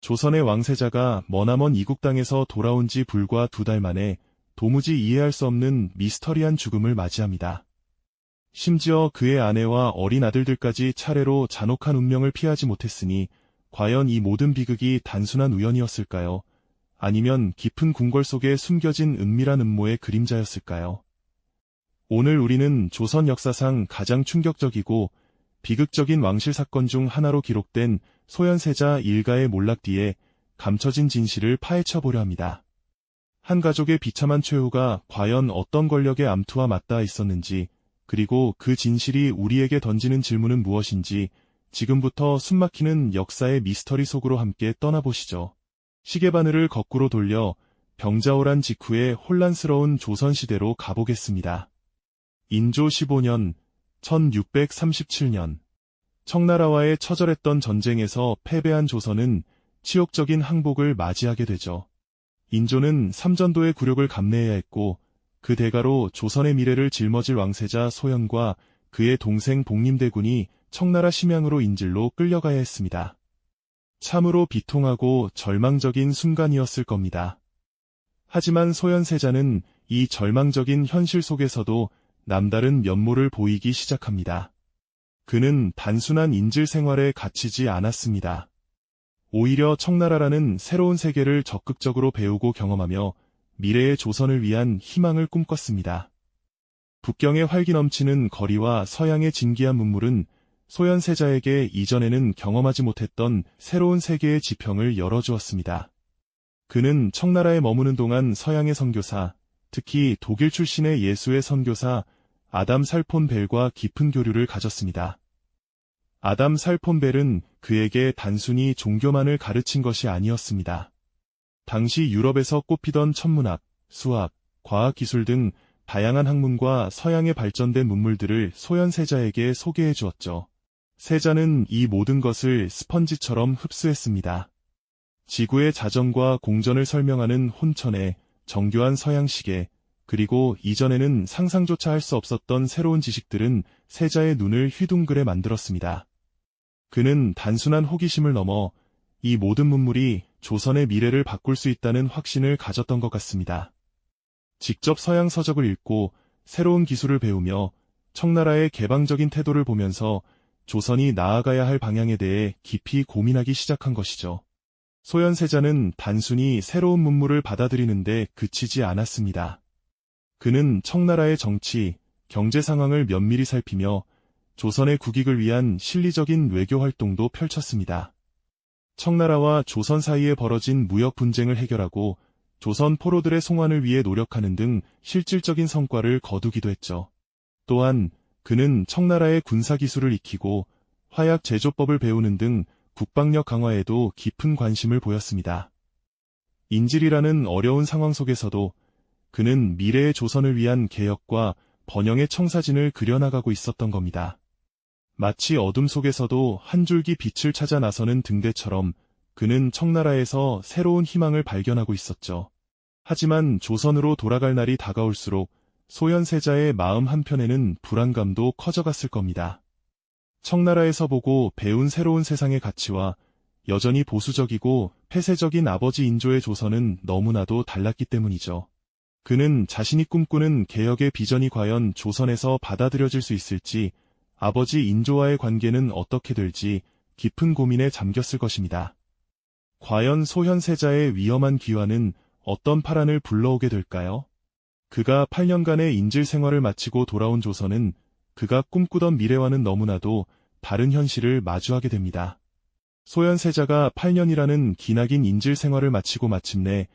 조선의 왕세자가 머나먼 이국 땅에서 돌아온 지 불과 2달 만에 도무지 이해할 수 없는 미스터리한 죽음을 맞이합니다. 심지어 그의 아내와 어린 아들들까지 차례로 잔혹한 운명을 피하지 못했으니 과연 이 모든 비극이 단순한 우연이었을까요? 아니면 깊은 궁궐 속에 숨겨진 은밀한 음모의 그림자였을까요? 오늘 우리는 조선 역사상 가장 충격적이고 비극적인 왕실 사건 중 하나로 기록된 소현세자 일가의 몰락 뒤에 감춰진 진실을 파헤쳐 보려 합니다. 한 가족의 비참한 최후가 과연 어떤 권력의 암투와 맞닿아 있었는지, 그리고 그 진실이 우리에게 던지는 질문은 무엇인지 지금부터 숨막히는 역사의 미스터리 속으로 함께 떠나보시죠. 시계바늘을 거꾸로 돌려 병자호란 직후의 혼란스러운 조선시대로 가보겠습니다. 인조 15년 1637년 청나라와의 처절했던 전쟁에서 패배한 조선은 치욕적인 항복을 맞이하게 되죠. 인조는 삼전도의 굴욕을 감내해야 했고 그 대가로 조선의 미래를 짊어질 왕세자 소현과 그의 동생 복림대군이 청나라 심양으로 인질로 끌려가야 했습니다. 참으로 비통하고 절망적인 순간이었을 겁니다. 하지만 소현세자는 이 절망적인 현실 속에서도 남다른 면모를 보이기 시작합니다. 그는 단순한 인질 생활에 갇히지 않았습니다. 오히려 청나라라는 새로운 세계를 적극적으로 배우고 경험하며 미래의 조선을 위한 희망을 꿈꿨습니다. 북경의 활기 넘치는 거리와 서양의 진기한 문물은 소현세자에게 이전에는 경험하지 못했던 새로운 세계의 지평을 열어주었습니다. 그는 청나라에 머무는 동안 서양의 선교사, 특히 독일 출신의 예수의 선교사 아담 살폰 벨과 깊은 교류를 가졌습니다. 아담 살폰 벨은 그에게 단순히 종교만을 가르친 것이 아니었습니다. 당시 유럽에서 꼽히던 천문학, 수학, 과학기술 등 다양한 학문과 서양의 발전된 문물들을 소현세자에게 소개해 주었죠. 세자는 이 모든 것을 스펀지처럼 흡수했습니다. 지구의 자전과 공전을 설명하는 혼천의 정교한 서양시계, 그리고 이전에는 상상조차 할 수 없었던 새로운 지식들은 세자의 눈을 휘둥그레 만들었습니다. 그는 단순한 호기심을 넘어 이 모든 문물이 조선의 미래를 바꿀 수 있다는 확신을 가졌던 것 같습니다. 직접 서양 서적을 읽고 새로운 기술을 배우며 청나라의 개방적인 태도를 보면서 조선이 나아가야 할 방향에 대해 깊이 고민하기 시작한 것이죠. 소현세자는 단순히 새로운 문물을 받아들이는데 그치지 않았습니다. 그는 청나라의 정치, 경제 상황을 면밀히 살피며 조선의 국익을 위한 실리적인 외교 활동도 펼쳤습니다. 청나라와 조선 사이에 벌어진 무역 분쟁을 해결하고 조선 포로들의 송환을 위해 노력하는 등 실질적인 성과를 거두기도 했죠. 또한 그는 청나라의 군사기술을 익히고 화약 제조법을 배우는 등 국방력 강화에도 깊은 관심을 보였습니다. 인질이라는 어려운 상황 속에서도 그는 미래의 조선을 위한 개혁과 번영의 청사진을 그려나가고 있었던 겁니다. 마치 어둠 속에서도 한 줄기 빛을 찾아 나서는 등대처럼 그는 청나라에서 새로운 희망을 발견하고 있었죠. 하지만 조선으로 돌아갈 날이 다가올수록 소현세자의 마음 한편에는 불안감도 커져갔을 겁니다. 청나라에서 보고 배운 새로운 세상의 가치와 여전히 보수적이고 폐쇄적인 아버지 인조의 조선은 너무나도 달랐기 때문이죠. 그는 자신이 꿈꾸는 개혁의 비전이 과연 조선에서 받아들여질 수 있을지, 아버지 인조와의 관계는 어떻게 될지 깊은 고민에 잠겼을 것입니다. 과연 소현세자의 위험한 기화는 어떤 파란을 불러오게 될까요? 그가 8년간의 인질 생활을 마치고 돌아온 조선은 그가 꿈꾸던 미래와는 너무나도 다른 현실을 마주하게 됩니다. 소현세자가 8년이라는 기나긴 인질 생활을 마치고 마침내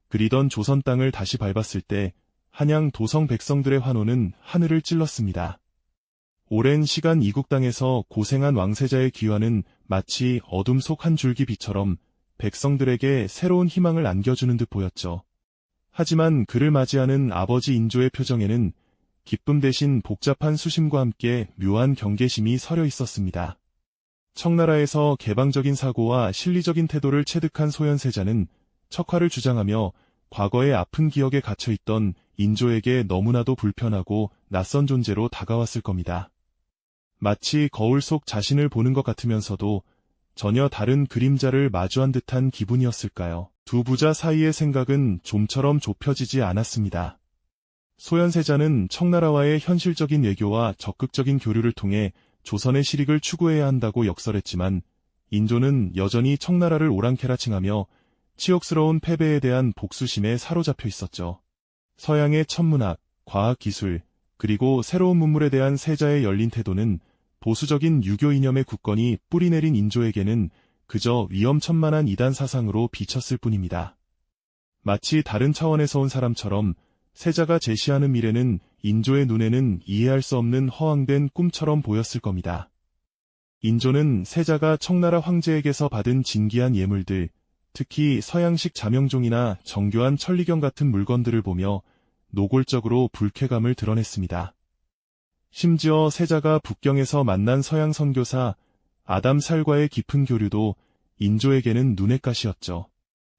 그리던 조선 땅을 다시 밟았을 때 한양 도성 백성들의 환호는 하늘을 찔렀습니다. 오랜 시간 이국 땅에서 고생한 왕세자의 귀환은 마치 어둠 속 한 줄기 빛처럼 백성들에게 새로운 희망을 안겨주는 듯 보였죠. 하지만 그를 맞이하는 아버지 인조의 표정에는 기쁨 대신 복잡한 수심과 함께 묘한 경계심이 서려 있었습니다. 청나라에서 개방적인 사고와 실리적인 태도를 체득한 소현세자는 척화를 주장하며 과거의 아픈 기억에 갇혀있던 인조에게 너무나도 불편하고 낯선 존재로 다가왔을 겁니다. 마치 거울 속 자신을 보는 것 같으면서도 전혀 다른 그림자를 마주한 듯한 기분이었을까요? 두 부자 사이의 생각은 좀처럼 좁혀지지 않았습니다. 소현세자는 청나라와의 현실적인 외교와 적극적인 교류를 통해 조선의 실익을 추구해야 한다고 역설했지만 인조는 여전히 청나라를 오랑캐라 칭하며 치욕스러운 패배에 대한 복수심에 사로잡혀 있었죠. 서양의 천문학, 과학기술, 그리고 새로운 문물에 대한 세자의 열린 태도는 보수적인 유교 이념의 굳건히 뿌리내린 인조에게는 그저 위험천만한 이단 사상으로 비쳤을 뿐입니다. 마치 다른 차원에서 온 사람처럼 세자가 제시하는 미래는 인조의 눈에는 이해할 수 없는 허황된 꿈처럼 보였을 겁니다. 인조는 세자가 청나라 황제에게서 받은 진귀한 예물들, 특히 서양식 자명종이나 정교한 천리경 같은 물건들을 보며 노골적으로 불쾌감을 드러냈습니다. 심지어 세자가 북경에서 만난 서양 선교사 아담 살과의 깊은 교류도 인조에게는 눈엣 가시였죠.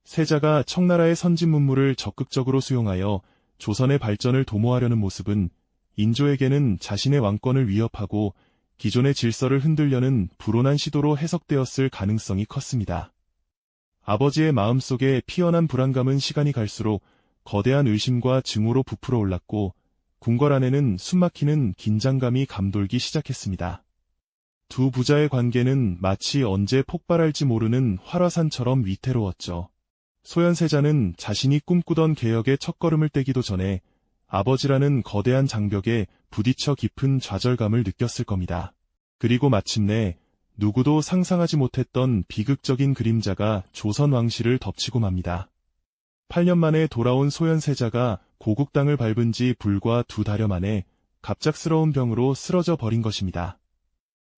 세자가 청나라의 선진 문물을 적극적으로 수용하여 조선의 발전을 도모하려는 모습은 인조에게는 자신의 왕권을 위협하고 기존의 질서를 흔들려는 불온한 시도로 해석되었을 가능성이 컸습니다. 아버지의 마음속에 피어난 불안감은 시간이 갈수록 거대한 의심과 증오로 부풀어 올랐고 궁궐 안에는 숨막히는 긴장감이 감돌기 시작했습니다. 두 부자의 관계는 마치 언제 폭발할지 모르는 활화산처럼 위태로웠죠. 소현세자는 자신이 꿈꾸던 개혁의 첫걸음을 떼기도 전에 아버지라는 거대한 장벽에 부딪혀 깊은 좌절감을 느꼈을 겁니다. 그리고 마침내 누구도 상상하지 못했던 비극적인 그림자가 조선 왕실을 덮치고 맙니다. 8년 만에 돌아온 소현세자가 고국 땅을 밟은 지 불과 2달여 만에 갑작스러운 병으로 쓰러져 버린 것입니다.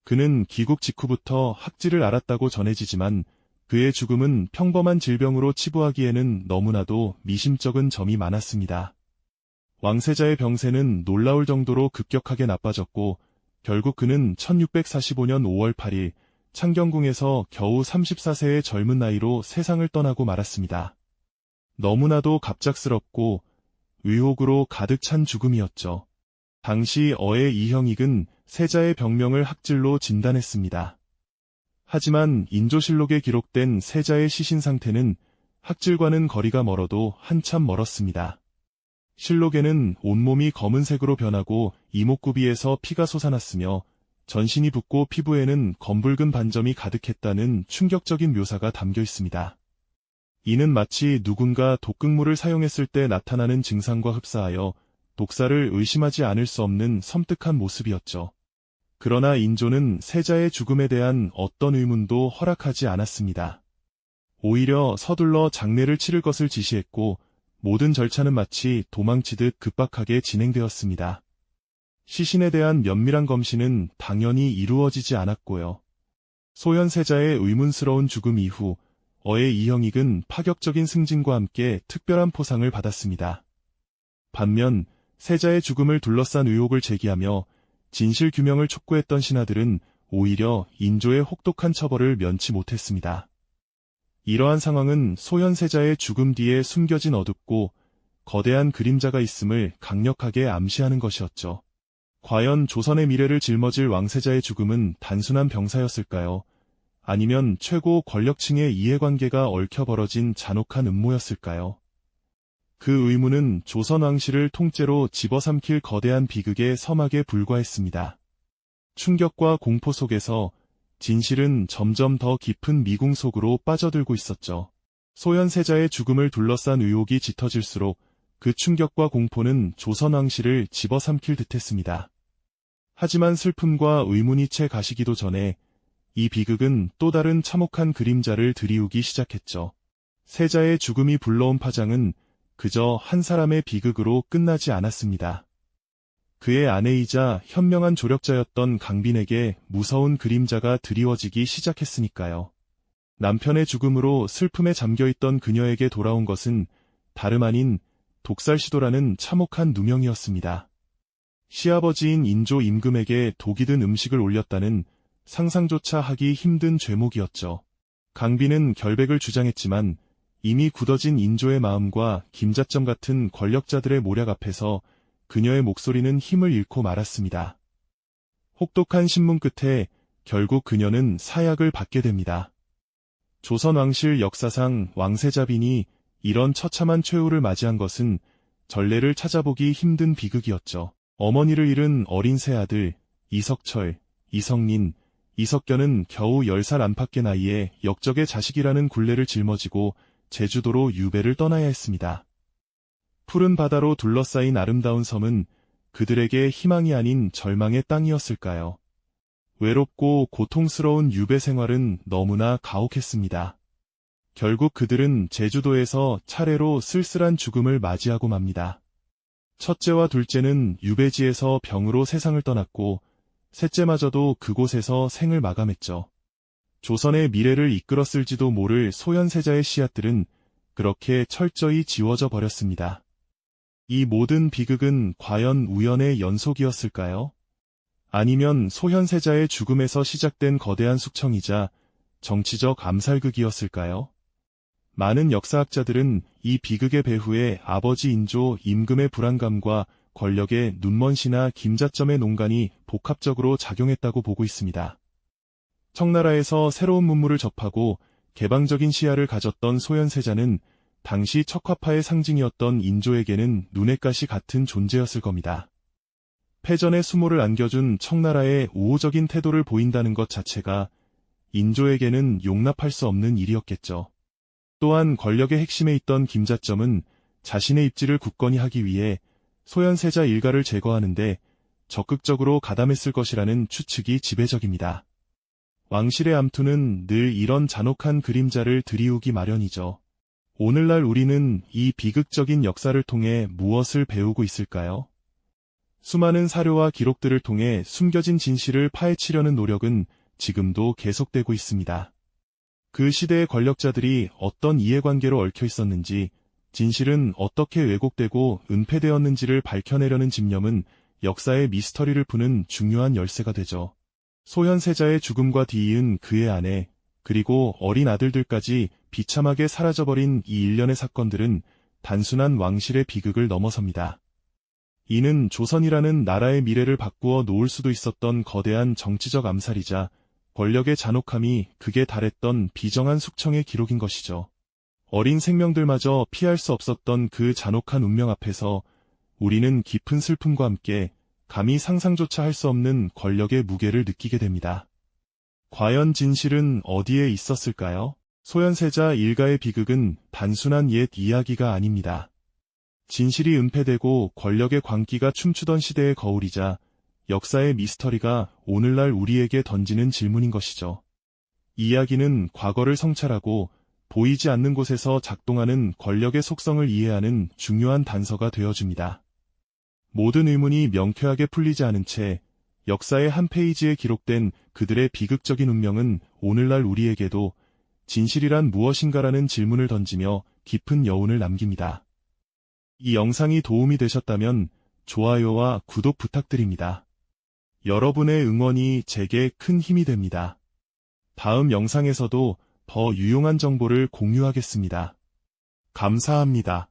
그는 귀국 직후부터 학질을 앓았다고 전해지지만 그의 죽음은 평범한 질병으로 치부하기에는 너무나도 미심쩍은 점이 많았습니다. 왕세자의 병세는 놀라울 정도로 급격하게 나빠졌고 결국 그는 1645년 5월 8일 창경궁에서 겨우 34세의 젊은 나이로 세상을 떠나고 말았습니다. 너무나도 갑작스럽고 의혹으로 가득 찬 죽음이었죠. 당시 어의 이형익은 세자의 병명을 학질로 진단했습니다. 하지만 인조실록에 기록된 세자의 시신 상태는 학질과는 거리가 멀어도 한참 멀었습니다. 실록에는 온몸이 검은색으로 변하고 이목구비에서 피가 솟아났으며 전신이 붓고 피부에는 검붉은 반점이 가득했다는 충격적인 묘사가 담겨 있습니다. 이는 마치 누군가 독극물을 사용했을 때 나타나는 증상과 흡사하여 독사를 의심하지 않을 수 없는 섬뜩한 모습이었죠. 그러나 인조는 세자의 죽음에 대한 어떤 의문도 허락하지 않았습니다. 오히려 서둘러 장례를 치를 것을 지시했고 모든 절차는 마치 도망치듯 급박하게 진행되었습니다. 시신에 대한 면밀한 검신은 당연히 이루어지지 않았고요. 소현세자의 의문스러운 죽음 이후 어의 이형익은 파격적인 승진과 함께 특별한 포상을 받았습니다. 반면 세자의 죽음을 둘러싼 의혹을 제기하며 진실 규명을 촉구했던 신하들은 오히려 인조의 혹독한 처벌을 면치 못했습니다. 이러한 상황은 소현세자의 죽음 뒤에 숨겨진 어둡고 거대한 그림자가 있음을 강력하게 암시하는 것이었죠. 과연 조선의 미래를 짊어질 왕세자의 죽음은 단순한 병사였을까요? 아니면 최고 권력층의 이해관계가 얽혀 벌어진 잔혹한 음모였을까요? 그 의문은 조선 왕실을 통째로 집어삼킬 거대한 비극의 서막에 불과했습니다. 충격과 공포 속에서 진실은 점점 더 깊은 미궁 속으로 빠져들고 있었죠. 소현세자의 죽음을 둘러싼 의혹이 짙어질수록 그 충격과 공포는 조선 왕실을 집어삼킬 듯했습니다. 하지만 슬픔과 의문이 채 가시기도 전에 이 비극은 또 다른 참혹한 그림자를 드리우기 시작했죠. 세자의 죽음이 불러온 파장은 그저 한 사람의 비극으로 끝나지 않았습니다. 그의 아내이자 현명한 조력자였던 강빈에게 무서운 그림자가 드리워지기 시작했으니까요. 남편의 죽음으로 슬픔에 잠겨있던 그녀에게 돌아온 것은 다름 아닌 독살 시도라는 참혹한 누명이었습니다. 시아버지인 인조 임금에게 독이 든 음식을 올렸다는 상상조차 하기 힘든 죄목이었죠. 강빈은 결백을 주장했지만 이미 굳어진 인조의 마음과 김자점 같은 권력자들의 모략 앞에서 그녀의 목소리는 힘을 잃고 말았습니다. 혹독한 신문 끝에 결국 그녀는 사약을 받게 됩니다. 조선 왕실 역사상 왕세자빈이 이런 처참한 최후를 맞이한 것은 전례를 찾아보기 힘든 비극이었죠. 어머니를 잃은 어린 새아들 이석철, 이석린, 이석견은 겨우 10살 안팎의 나이에 역적의 자식이라는 굴레를 짊어지고 제주도로 유배를 떠나야 했습니다. 푸른 바다로 둘러싸인 아름다운 섬은 그들에게 희망이 아닌 절망의 땅이었을까요? 외롭고 고통스러운 유배 생활은 너무나 가혹했습니다. 결국 그들은 제주도에서 차례로 쓸쓸한 죽음을 맞이하고 맙니다. 첫째와 둘째는 유배지에서 병으로 세상을 떠났고 셋째마저도 그곳에서 생을 마감했죠. 조선의 미래를 이끌었을지도 모를 소현세자의 씨앗들은 그렇게 철저히 지워져 버렸습니다. 이 모든 비극은 과연 우연의 연속이었을까요? 아니면 소현세자의 죽음에서 시작된 거대한 숙청이자 정치적 암살극이었을까요? 많은 역사학자들은 이 비극의 배후에 아버지 인조 임금의 불안감과 권력의 눈먼 신하 김자점의 농간이 복합적으로 작용했다고 보고 있습니다. 청나라에서 새로운 문물을 접하고 개방적인 시야를 가졌던 소현세자는 당시 척화파의 상징이었던 인조에게는 눈의 가시 같은 존재였을 겁니다. 패전의 수모를 안겨준 청나라의 우호적인 태도를 보인다는 것 자체가 인조에게는 용납할 수 없는 일이었겠죠. 또한 권력의 핵심에 있던 김자점은 자신의 입지를 굳건히 하기 위해 소현세자 일가를 제거하는데 적극적으로 가담했을 것이라는 추측이 지배적입니다. 왕실의 암투는 늘 이런 잔혹한 그림자를 드리우기 마련이죠. 오늘날 우리는 이 비극적인 역사를 통해 무엇을 배우고 있을까요? 수많은 사료와 기록들을 통해 숨겨진 진실을 파헤치려는 노력은 지금도 계속되고 있습니다. 그 시대의 권력자들이 어떤 이해관계로 얽혀 있었는지, 진실은 어떻게 왜곡되고 은폐되었는지를 밝혀내려는 집념은 역사의 미스터리를 푸는 중요한 열쇠가 되죠. 소현세자의 죽음과 뒤이은 그의 아내, 그리고 어린 아들들까지 비참하게 사라져버린 이 일련의 사건들은 단순한 왕실의 비극을 넘어섭니다. 이는 조선이라는 나라의 미래를 바꾸어 놓을 수도 있었던 거대한 정치적 암살이자 권력의 잔혹함이 극에 달했던 비정한 숙청의 기록인 것이죠. 어린 생명들마저 피할 수 없었던 그 잔혹한 운명 앞에서 우리는 깊은 슬픔과 함께 감히 상상조차 할 수 없는 권력의 무게를 느끼게 됩니다. 과연 진실은 어디에 있었을까요? 소현세자 일가의 비극은 단순한 옛 이야기가 아닙니다. 진실이 은폐되고 권력의 광기가 춤추던 시대의 거울이자 역사의 미스터리가 오늘날 우리에게 던지는 질문인 것이죠. 이야기는 과거를 성찰하고 보이지 않는 곳에서 작동하는 권력의 속성을 이해하는 중요한 단서가 되어줍니다. 모든 의문이 명쾌하게 풀리지 않은 채 역사의 한 페이지에 기록된 그들의 비극적인 운명은 오늘날 우리에게도 진실이란 무엇인가라는 질문을 던지며 깊은 여운을 남깁니다. 이 영상이 도움이 되셨다면 좋아요와 구독 부탁드립니다. 여러분의 응원이 제게 큰 힘이 됩니다. 다음 영상에서도 더 유용한 정보를 공유하겠습니다. 감사합니다.